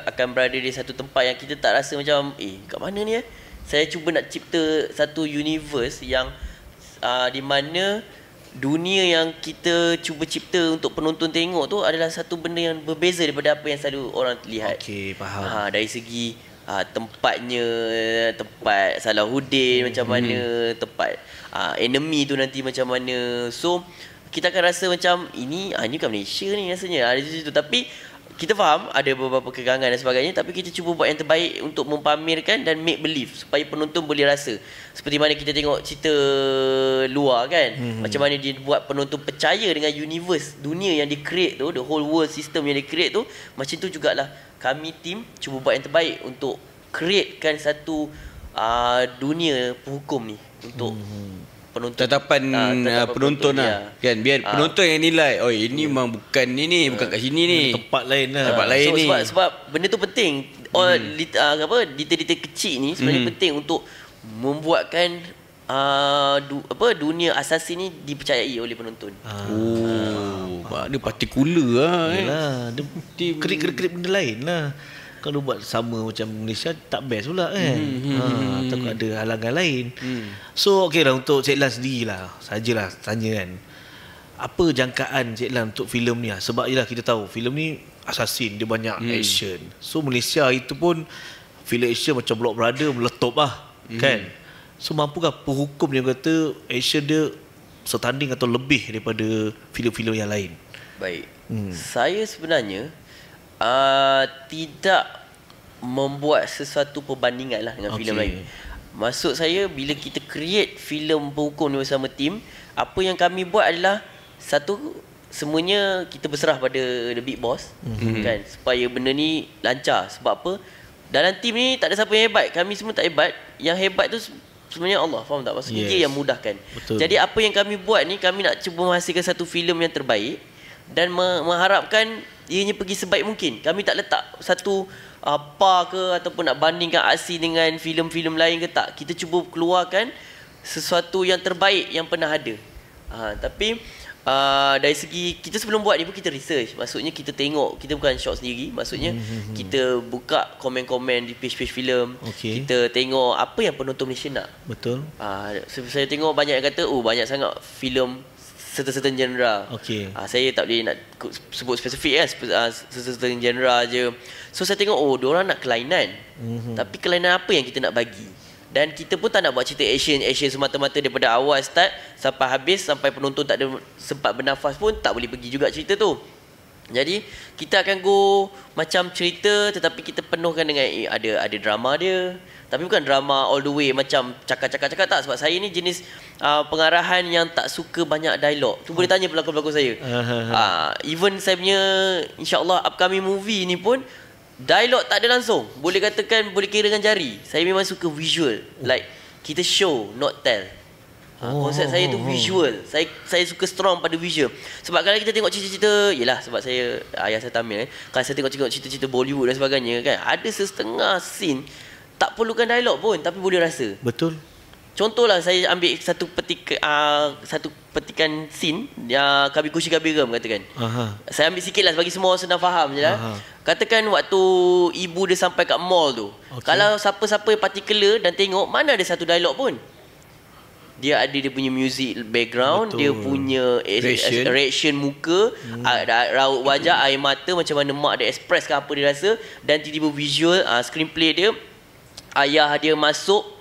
[SPEAKER 1] akan berada di satu tempat yang kita tak rasa macam kat mana ni Saya cuba nak cipta satu universe yang di mana dunia yang kita cuba cipta untuk penonton tengok tu adalah satu benda yang berbeza daripada apa yang selalu orang lihat.
[SPEAKER 2] Faham.
[SPEAKER 1] Dari segi tempatnya, tempat Salahuddin macam mana, tempat enemy tu nanti macam mana. So kita akan rasa macam ini bukan Malaysia ni rasanya. Ada situ, tapi kita faham ada beberapa kegangan dan sebagainya, tapi kita cuba buat yang terbaik untuk mempamerkan dan make believe supaya penonton boleh rasa. Seperti mana kita tengok cerita luar kan, macam mana dia buat penonton percaya dengan universe, dunia yang dia create tu, the whole world system yang dia create tu. Macam tu jugalah kami team cuba buat yang terbaik untuk createkan satu dunia penghukum ni untuk penonton,
[SPEAKER 3] tetapan penonton lah kan, biar penonton yang nilai ini memang bukan ini, bukan kat sini ni,
[SPEAKER 2] tempat lain lah,
[SPEAKER 3] tempat lain ni.
[SPEAKER 1] Sebab benda tu penting. Detail-detail kecil ni sebenarnya penting untuk membuatkan dunia asasi ni dipercayai oleh penonton.
[SPEAKER 3] Dia partikular lah.
[SPEAKER 2] Yalah, dia kerip-kerip benda lain lah. Kalau buat sama macam Malaysia tak best pula kan. Takut ada halangan lain. So lah, untuk Cik Lan sendiri lah, sajalah tanya kan, apa jangkaan Cik Lan untuk filem ni lah? Sebab yelah kita tahu filem ni assassin, dia banyak action. So Malaysia itu pun filem action macam Block Brother meletup lah kan. So mampukah penghukum dia kata action dia setanding atau lebih daripada filem-filem yang lain?
[SPEAKER 1] Baik. Saya sebenarnya tidak membuat sesuatu perbandingan lah dengan filem lain. Maksud saya, bila kita create filem penghukum ni bersama tim, apa yang kami buat adalah satu, semuanya kita berserah pada the big boss, kan, supaya benda ni lancar. Sebab apa? Dalam tim ni tak ada siapa yang hebat. Kami semua tak hebat. Yang hebat tu sebenarnya Allah, faham tak? Maksudnya dia yang mudahkan.
[SPEAKER 2] Betul.
[SPEAKER 1] Jadi apa yang kami buat ni, kami nak cuba menghasilkan satu filem yang terbaik dan mengharapkan ianya pergi sebaik mungkin. Kami tak letak satu par ke ataupun nak bandingkan aksi dengan filem-filem lain ke, tak. Kita cuba keluarkan sesuatu yang terbaik yang pernah ada. Tapi dari segi kita sebelum buat ni pun kita research. Maksudnya kita tengok, kita bukan shot sendiri. Maksudnya kita buka komen-komen di page-page filem. Kita tengok apa yang penonton Malaysia nak.
[SPEAKER 2] Betul.
[SPEAKER 1] Saya tengok banyak yang kata banyak sangat filem certain genre. Saya tak boleh nak sebut spesifik kan, certain genre je. So saya tengok diorang nak kelainan. Tapi kelainan apa yang kita nak bagi? Dan kita pun tak nak buat cerita action semata-mata daripada awal start sampai habis, sampai penonton tak ada sempat bernafas pun tak boleh pergi juga cerita tu. Jadi kita akan go macam cerita, tetapi kita penuhkan dengan ada drama dia. Tapi bukan drama all the way macam cakap-cakap tak. Sebab saya ni jenis pengarahan yang tak suka banyak dialog. Tu boleh tanya pelakon-pelakon saya. Even saya punya insya-Allah upcoming movie ni pun dialog tak ada langsung. Boleh katakan boleh kira dengan jari. Saya memang suka visual. Like kita show not tell. Konsep saya tu visual. Saya suka strong pada visual. Sebab kalau kita tengok cerita-cerita, yelah sebab saya ayah saya Tamil kalau saya tengok cerita-cerita Bollywood dan sebagainya kan, ada setengah scene tak perlukan dialog pun tapi boleh rasa.
[SPEAKER 2] Betul.
[SPEAKER 1] Contohlah saya ambil satu petikan scene yang Kabir Kushi Kabir Gem katakan. Saya ambil sikit lah bagi semua orang senang faham je lah. Katakan waktu ibu dia sampai kat mall tu. Kalau siapa-siapa yang particular dan tengok, mana ada satu dialog pun. Dia ada dia punya music background. Betul. Dia punya reaction muka, raut wajah, air mata, macam mana mak dia express ke apa dia rasa. Dan tiba-tiba visual, screenplay dia, ayah dia masuk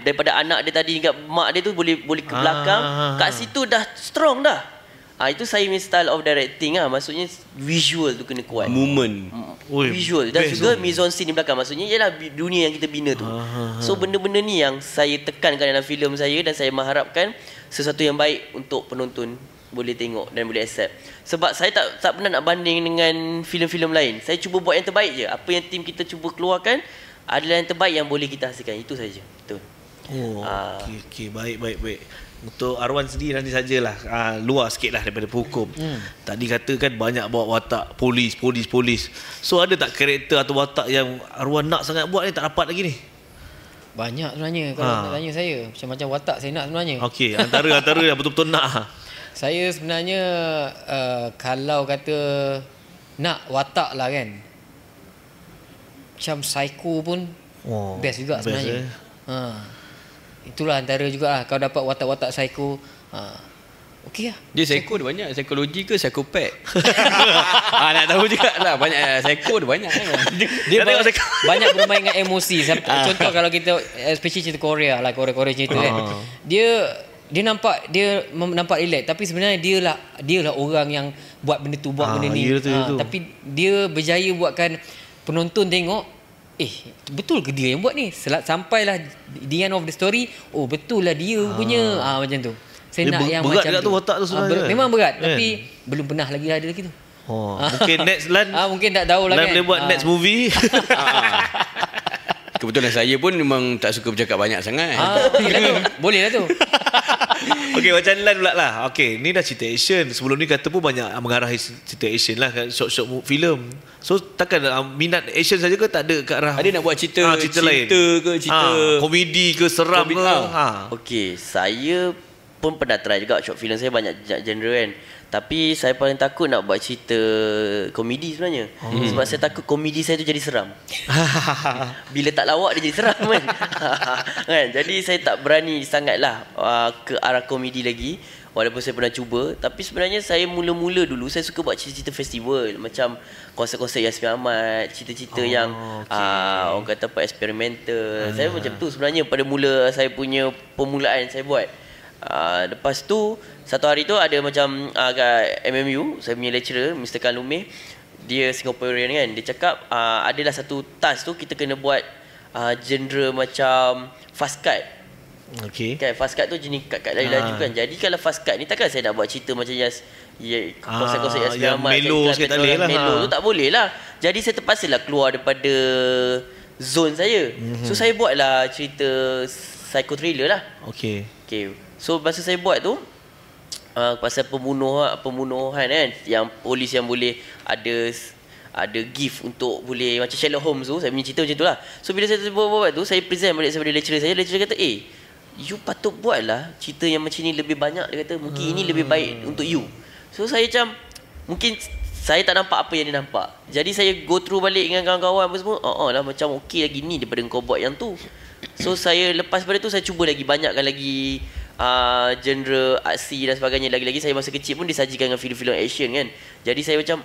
[SPEAKER 1] daripada anak dia tadi dekat mak dia tu boleh ke belakang. Kat situ dah strong dah. Itu saya punya style of directing Maksudnya visual tu kena kuat.
[SPEAKER 3] Moment.
[SPEAKER 1] Visual dan juga mise-en scene di belakang. Maksudnya ialah dunia yang kita bina tu. So benda-benda ni yang saya tekankan dalam filem saya, dan saya mengharapkan sesuatu yang baik untuk penonton boleh tengok dan boleh accept. Sebab saya tak pernah nak banding dengan filem-filem lain. Saya cuba buat yang terbaik je. Apa yang tim kita cuba keluarkan adalah yang terbaik yang boleh kita hasilkan. Itu saja. Betul.
[SPEAKER 2] Okey, baik. Untuk Arwan sendiri nanti sajalah luar sikit lah daripada penghukum. Tadi katakan banyak bawa watak polis. So ada tak karakter atau watak yang Arwan nak sangat buat ni tak dapat lagi ni?
[SPEAKER 5] Banyak sebenarnya. Kalau nak tanya saya, macam-macam watak saya nak sebenarnya.
[SPEAKER 2] Okey, antara yang betul-betul nak.
[SPEAKER 5] Saya sebenarnya kalau kata nak watak lah kan, macam psycho pun best juga sebenarnya. Itulah antara juga lah. Kalau dapat watak-watak psycho, okey lah.
[SPEAKER 3] Dia psycho dia banyak. Psikologi ke psikopat? Nak tahu juga lah. Banyak psycho dia banyak kan?
[SPEAKER 5] Dia banyak bermain dengan emosi. Contoh kalau kita, especially cerita Korea lah, Korea cerita kan, dia nampak relax, tapi sebenarnya dia lah orang yang buat benda tu, buat benda ni. Tapi dia berjaya buatkan penonton tengok, betul ke dia yang buat ni? Sampailah the end of the story, betul lah dia punya. Macam tu. Saya nak yang
[SPEAKER 2] berat
[SPEAKER 5] macam
[SPEAKER 2] tu watak tu sebenarnya.
[SPEAKER 5] Memang berat, tapi belum pernah lagi ada lagi tu.
[SPEAKER 2] Mungkin next Lan
[SPEAKER 5] mungkin tak tahu lah kan.
[SPEAKER 2] Lan boleh buat next movie.
[SPEAKER 3] Kebetulan saya pun memang tak suka bercakap banyak sangat.
[SPEAKER 5] Boleh lah tu.
[SPEAKER 2] Okey, macam Lan pula lah. Okey, ni dah cerita action. Sebelum ni kata pun banyak mengarahi cerita action lah, short filem. So takkan minat action saja ke, tak ada ke arah?
[SPEAKER 3] Ada nak buat cerita
[SPEAKER 2] lain
[SPEAKER 3] ke cerita
[SPEAKER 2] komedi ke seram ke?
[SPEAKER 1] Okey, saya pun pernah try juga short film, saya banyak genre kan. Tapi saya paling takut nak buat cerita komedi sebenarnya. Sebab saya takut komedi saya tu jadi seram. Bila tak lawak dia jadi seram kan. Kan? Jadi saya tak berani sangatlah ke arah komedi lagi. Walaupun saya pernah cuba. Tapi sebenarnya saya mula-mula dulu saya suka buat cerita-cerita festival. Macam konsert-konsert Yasmin Ahmad, cerita-cerita yang orang kata apa, eksperimental. Saya macam tu sebenarnya pada mula saya punya permulaan saya buat. Lepas tu satu hari tu ada macam kat MMU, saya punya lecturer Mr. Khan Lumeh, dia Singaporean kan, dia cakap adalah satu task tu kita kena buat genre macam fast cut.
[SPEAKER 2] Okey.
[SPEAKER 1] Kan fast cut tu jenis cut-cut laju kan. Jadi kalau fast cut ni takkan saya nak buat cerita macam konsert-konsert Yasmin Ahmad
[SPEAKER 2] melo sikit tak boleh lah.
[SPEAKER 1] Melo tu tak boleh lah. Jadi saya terpaksalah keluar daripada zone saya. So saya buatlah cerita psycho thriller lah.
[SPEAKER 2] Okey.
[SPEAKER 1] So masa saya buat tu pasal pembunuhan kan, yang polis yang boleh ada gift untuk boleh macam Sherlock Holmes tu, saya punya cerita macam tu lah. So bila saya buat tu, saya present balik kepada lecturer saya. Lecturer kata, you patut buat lah cerita yang macam ni lebih banyak. Dia kata mungkin ini lebih baik untuk you. So saya macam, mungkin saya tak nampak apa yang dia nampak. Jadi saya go through balik dengan kawan-kawan apa semua. Lah macam okey lagi ni daripada kau buat yang tu. So saya lepas pada tu saya cuba lagi banyakkan lagi genre aksi dan sebagainya. Lagi-lagi saya masa kecil pun disajikan dengan filem-filem action kan. Jadi saya macam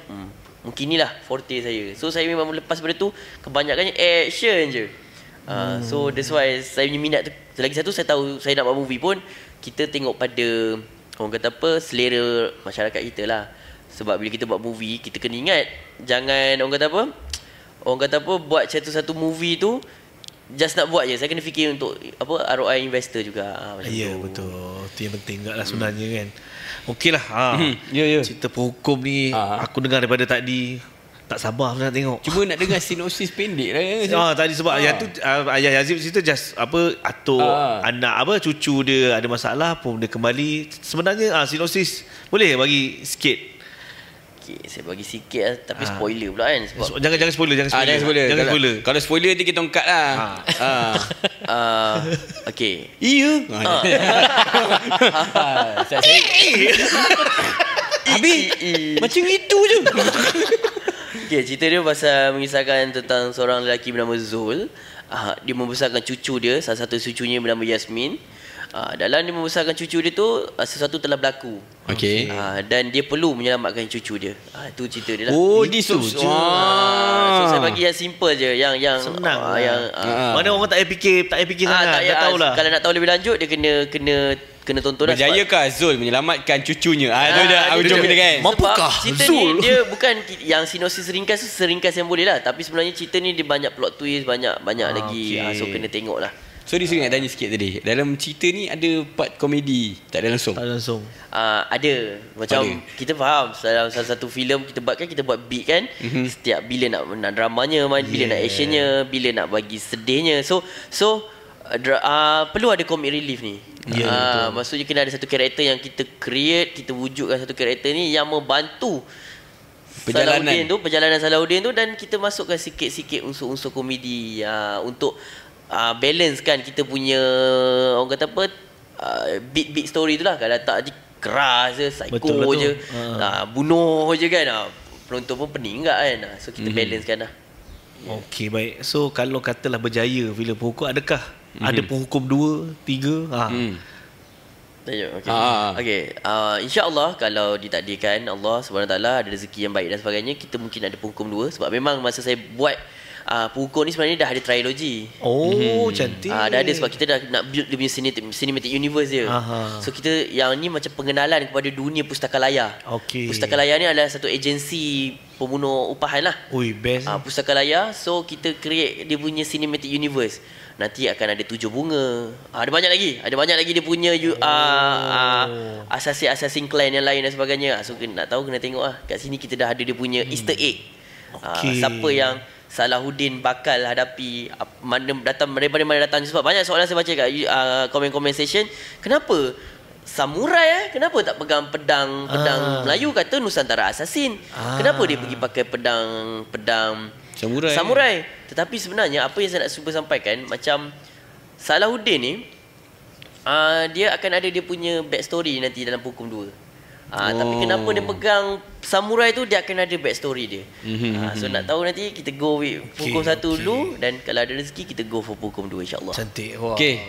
[SPEAKER 1] mungkin inilah forte saya. So saya memang lepas pada tu kebanyakannya action je. So that's why saya punya minat tu. Lagi satu, saya tahu saya nak buat movie pun kita tengok pada orang kata apa, selera masyarakat kita lah. Sebab bila kita buat movie, kita kena ingat jangan orang kata apa buat satu movie tu just nak buat je. Saya kena fikir untuk apa ROI investor juga. Macam
[SPEAKER 2] Ya,
[SPEAKER 1] tu.
[SPEAKER 2] betul. Itu yang penting juga lah sebenarnya kan. Okeylah. Cerita penghukum ni aku dengar daripada tadi. Tak sabar nak tengok.
[SPEAKER 3] Cuma nak dengar sinopsis pendek lah.
[SPEAKER 2] Tadi sebab ayah tu ayah Yazid cerita just apa atuk anak apa cucu dia ada masalah pun dia kembali. Sebenarnya sinopsis boleh bagi sikit.
[SPEAKER 1] Saya bagi sikit lah, tapi spoiler pula kan sebab
[SPEAKER 2] Jangan spoiler. Jangan spoiler.
[SPEAKER 3] Kalau spoiler nanti kita ungkat lah.
[SPEAKER 1] okey.
[SPEAKER 3] Iya. Habis macam itu je.
[SPEAKER 1] Okay, cerita dia pasal mengisahkan tentang seorang lelaki bernama Zul. Dia membesarkan cucu dia, salah satu cucunya bernama Yasmin. Dalam dia membesarkan cucu dia tu, sesuatu telah berlaku.
[SPEAKER 3] Okey.
[SPEAKER 1] Dan dia perlu menyelamatkan cucu dia. Itu cerita dia lah.
[SPEAKER 2] Itu je.
[SPEAKER 1] So saya bagi yang simple je, yang
[SPEAKER 2] senang
[SPEAKER 1] yang
[SPEAKER 2] mana orang tak payah fikir sangat. Dah tahulah.
[SPEAKER 1] Kalau nak tahu lebih lanjut dia kena tonton lah.
[SPEAKER 3] Berjayakah Zul menyelamatkan cucunya? Itu dah ujung dia kan.
[SPEAKER 2] Mampukah
[SPEAKER 1] cerita
[SPEAKER 2] Zul?
[SPEAKER 1] ni dia bukan yang sinopsis seringkas yang boleh lah, tapi sebenarnya cerita ni dia banyak plot twist, banyak lagi. So kena tengok lah.
[SPEAKER 3] So dia nak tanya sikit tadi. Dalam cerita ni ada part komedi? Tak ada langsung?
[SPEAKER 2] Tak langsung.
[SPEAKER 1] Ada. Macam kita faham dalam salah satu filem kita buat beat kan. Setiap bila nak dramanya, bila nak actionnya, bila nak bagi sedihnya. So perlu ada comic relief ni. Maksudnya kena ada satu karakter yang kita create, kita wujudkan satu karakter ni yang membantu perjalanan Salahuddin tu, dan kita masukkan sikit-sikit unsur-unsur komedi untuk balance kan kita punya orang kata apa beat story tu lah. Kalau tak keras je, psycho je, bunuh je kan, penonton pun pening enggak kan. So kita balance kan lah.
[SPEAKER 2] Okey, baik. So kalau katalah berjaya filem penghukum, adakah ada penghukum 2, 3?
[SPEAKER 1] Okey. InsyaAllah kalau ditakdirkan Allah SWT ada rezeki yang baik dan sebagainya, kita mungkin ada penghukum 2. Sebab memang masa saya buat penghukum ni sebenarnya dah ada trilogy.
[SPEAKER 2] Cantik.
[SPEAKER 1] Dah ada, sebab kita dah nak build dia punya cinematic universe dia. So kita yang ni macam pengenalan kepada dunia Pustakalaya. Pustakalaya ni adalah satu agensi pembunuh upahan lah.
[SPEAKER 2] Best.
[SPEAKER 1] Pustakalaya. So kita create dia punya cinematic universe. Nanti akan ada 7 bunga. Ada banyak lagi dia punya assassin clan yang lain dan sebagainya. So nak tahu kena tengok lah. Kat sini kita dah ada dia punya Easter egg. Siapa yang Salahuddin bakal hadapi, daripada mana datang. Sebab banyak soalan saya baca kat komen-komen session, kenapa samurai kenapa tak pegang pedang Melayu, kata Nusantara Assassin. Kenapa dia pergi pakai pedang samurai? Tetapi sebenarnya apa yang saya nak cuba sampaikan, macam Salahuddin ni dia akan ada dia punya backstory nanti dalam Penghukum 2. Tapi kenapa dia pegang samurai tu, dia akan ada backstory dia. So nak tahu nanti kita go with Penghukum 1 dulu, dan kalau ada rezeki kita go for Penghukum 2 insya-Allah.
[SPEAKER 2] Cantik. Wah.
[SPEAKER 3] Okey,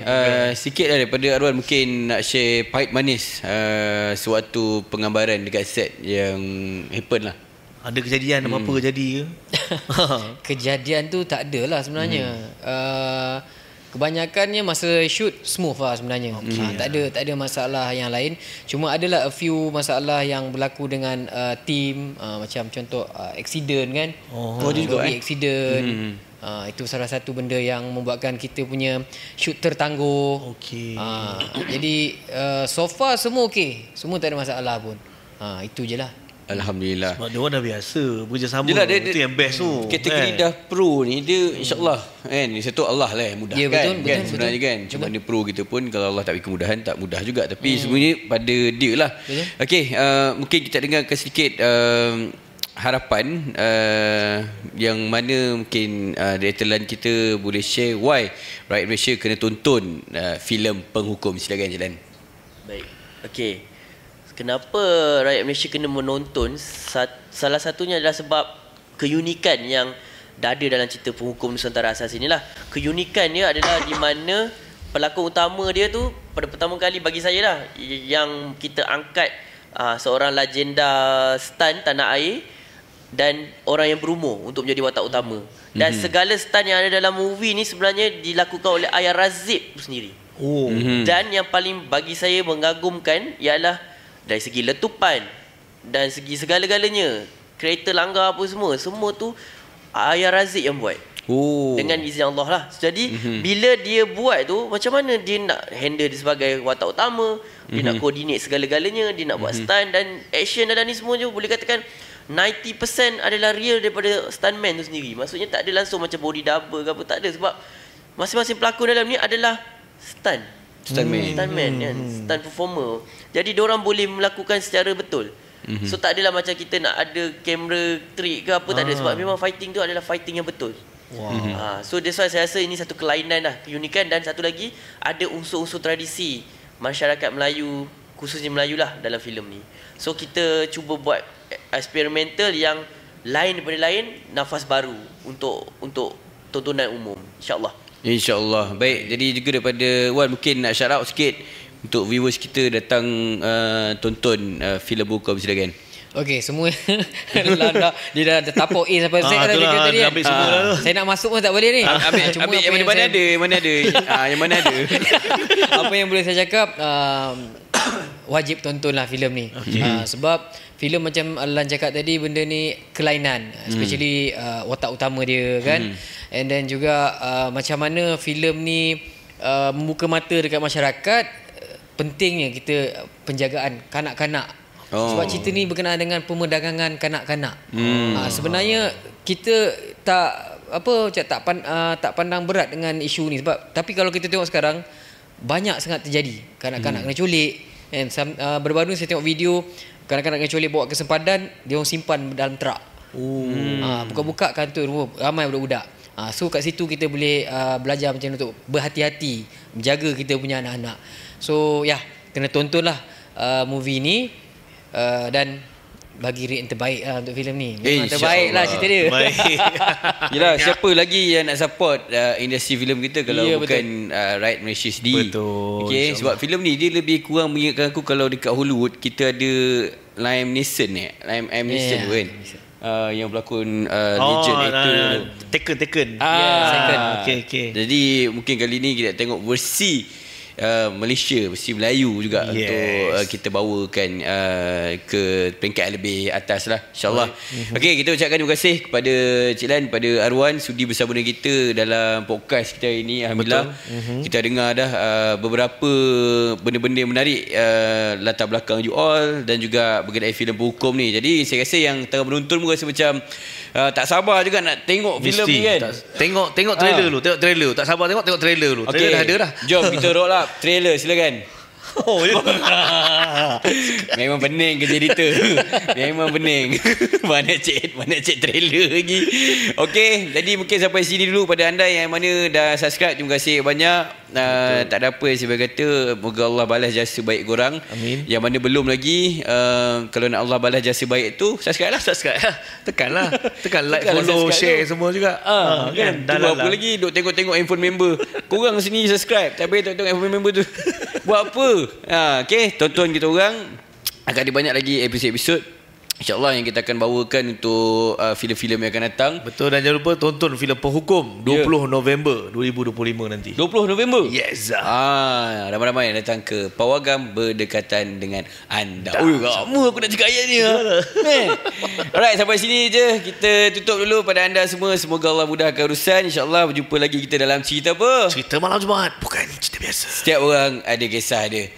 [SPEAKER 3] sikit lah daripada Arwan mungkin nak share pahit manis sewaktu penggambaran dekat set yang happen lah.
[SPEAKER 2] Ada kejadian apa-apa jadi ke?
[SPEAKER 5] Kejadian tu tak ada lah sebenarnya. Kebanyakannya masa shoot smooth lah sebenarnya. Tak ada masalah yang lain. Cuma adalah a few masalah yang berlaku dengan team, macam contoh accident kan.
[SPEAKER 3] Juga
[SPEAKER 5] accident. Itu salah satu benda yang membuatkan kita punya shoot tertangguh. Jadi so far semua okey. Semua tak ada masalah pun. Itu je lah.
[SPEAKER 3] Alhamdulillah.
[SPEAKER 2] Sebab dia orang dah biasa bekerjasama.
[SPEAKER 3] Yelah,
[SPEAKER 2] Itu yang best tu.
[SPEAKER 3] Kategori dah pro ni dia insya-Allah kan, satu Allah lah yang mudahkan.
[SPEAKER 5] Ya, betul,
[SPEAKER 3] kan
[SPEAKER 5] betul,
[SPEAKER 3] sebenarnya
[SPEAKER 5] betul.
[SPEAKER 3] kan. Cuma mana pro kita pun kalau Allah tak beri kemudahan tak mudah juga, tapi sebenarnya pada dia lah. Okey, mungkin kita dengarkan sedikit harapan yang mana mungkin director lain kita boleh share why Rakyat Malaysia kena tonton filem Penghukum. Silakan Jalan.
[SPEAKER 1] Baik. Okey. Kenapa rakyat Malaysia kena menonton? Salah satunya adalah sebab keunikan yang dah ada dalam cerita Penghukum Nusantara Asas inilah. Keunikan dia adalah di mana pelakon utama dia tu pada pertama kali bagi saya lah, yang kita angkat seorang legenda stunt tanah air dan orang yang berumur untuk menjadi watak utama. Dan segala stunt yang ada dalam movie ni sebenarnya dilakukan oleh Ayah Razib sendiri. Dan yang paling bagi saya mengagumkan ialah dari segi letupan dan segi segala-galanya, kereta langgar apa semua tu Ayah Razib yang buat. Dengan izin Allah lah. Jadi bila dia buat tu, macam mana dia nak handle dia sebagai watak utama, dia nak coordinate segala-galanya, dia nak buat stunt dan action dalam ni semua je boleh katakan 90% adalah real daripada stuntman tu sendiri. Maksudnya tak ada langsung macam body double ke apa, tak ada, sebab masing-masing pelakon dalam ni adalah stuntman kan, stunt performer. Jadi diorang boleh melakukan secara betul. So tak adalah macam kita nak ada kamera trick ke apa, tak ada, sebab memang fighting tu adalah fighting yang betul. So that's why saya rasa ini satu kelainan lah, keunikan. Dan satu lagi, ada unsur-unsur tradisi masyarakat Melayu, khususnya Melayu lah dalam filem ni. So kita cuba buat eksperimental yang lain daripada lain, nafas baru untuk tontonan umum, insya-Allah.
[SPEAKER 3] InsyaAllah. Baik, jadi juga daripada Wan mungkin nak shout out sikit untuk viewers kita datang tonton filem Penghukum. Silakan.
[SPEAKER 5] Okey, semua dia dah tapau A sampai Z dah dekat tadi kan. Saya nak masuk pun tak boleh ni.
[SPEAKER 3] Ambil yang mana ada. Yang mana ada.
[SPEAKER 5] Apa yang boleh saya cakap, wajib tontonlah filem ni. Sebab filem macam Alan cakap tadi, benda ni kelainan, especially watak utama dia kan. And then juga macam mana filem ni membuka mata dekat masyarakat pentingnya kita penjagaan kanak-kanak. Sebab cerita ni berkenaan dengan pemerdagangan kanak-kanak. Sebenarnya kita tak pandang berat dengan isu ni, sebab tapi kalau kita tengok sekarang banyak sangat terjadi kanak-kanak kena culik. And baru-baru saya tengok video kanak-kanak kena culik, bawa ke sempadan, dia orang simpan dalam truk. Buka-buka kantor, ramai budak-budak. So kat situ kita boleh belajar macam untuk berhati-hati, menjaga kita punya anak-anak. So kena tontonlah movie ni, dan bagi rate yang terbaik lah untuk filem ni. Memang terbaik lah cerita dia.
[SPEAKER 3] Yelah, siapa lagi yang nak support industri filem kita kalau bukan Rakyat Malaysia sendiri.
[SPEAKER 2] Betul.
[SPEAKER 3] Okay, sebab filem ni dia lebih kurang mengingatkan aku kalau dekat Hollywood kita ada Liam Neeson kan. Yang berlakon legend actor
[SPEAKER 2] Taken.
[SPEAKER 3] Okay. Jadi mungkin kali ni kita tengok versi Malaysia, versi Melayu juga, untuk kita bawakan ke peringkat yang lebih atas lah, insyaAllah. Okey, kita ucapkan terima kasih kepada Cik Lan, kepada Arwan sudi bersama dengan kita dalam podcast kita hari ini. Alhamdulillah. Kita dengar dah beberapa benda-benda yang menarik latar belakang you all dan juga berkenaan filem Penghukum ni. Jadi saya rasa yang tengah menonton pun rasa macam tak sabar juga nak tengok filem ni kan.
[SPEAKER 2] Tengok trailer dulu, tengok trailer. Tak sabar tengok trailer dulu. Trailer dah ada dah.
[SPEAKER 3] Jom kita roll up trailer, silakan. Memang pening kerja editor. Memang pening. Mana cek trailer lagi. Okey, jadi mungkin sampai sini dulu pada anda yang mana dah subscribe. Terima kasih banyak. Tak ada apa yang saya kata. Moga Allah balas jasa baik korang.
[SPEAKER 2] Amin.
[SPEAKER 3] Yang mana belum lagi, kalau nak Allah balas jasa baik tu, subscribe lah.
[SPEAKER 2] Tekan like,
[SPEAKER 3] Tekanlah
[SPEAKER 2] follow,
[SPEAKER 3] subscribe
[SPEAKER 2] share
[SPEAKER 3] tu.
[SPEAKER 2] semua juga.
[SPEAKER 3] Kan?
[SPEAKER 2] Dah
[SPEAKER 3] Tunggu
[SPEAKER 2] lah.
[SPEAKER 3] apa lagi? Duk tengok-tengok handphone member. Korang sini subscribe, tapi tengok handphone member tu. Buat apa? Okay, tonton kita orang. Akan ada banyak lagi episod-episod, InsyaAllah, yang kita akan bawakan untuk filem-filem yang akan datang.
[SPEAKER 2] Betul, dan jangan lupa tonton filem Penghukum 20 November 2025 nanti.
[SPEAKER 3] 20 November.
[SPEAKER 2] Yes.
[SPEAKER 3] Ramai-ramai yang datang ke Pawagam berdekatan dengan anda. Lama aku nak cakap ayat ni. Alright, sampai sini je. Kita tutup dulu pada anda semua. Semoga Allah mudahkan urusan. InsyaAllah berjumpa lagi kita dalam cerita apa?
[SPEAKER 2] Cerita malam Jumaat, bukan cerita biasa.
[SPEAKER 3] Setiap orang ada kisah dia.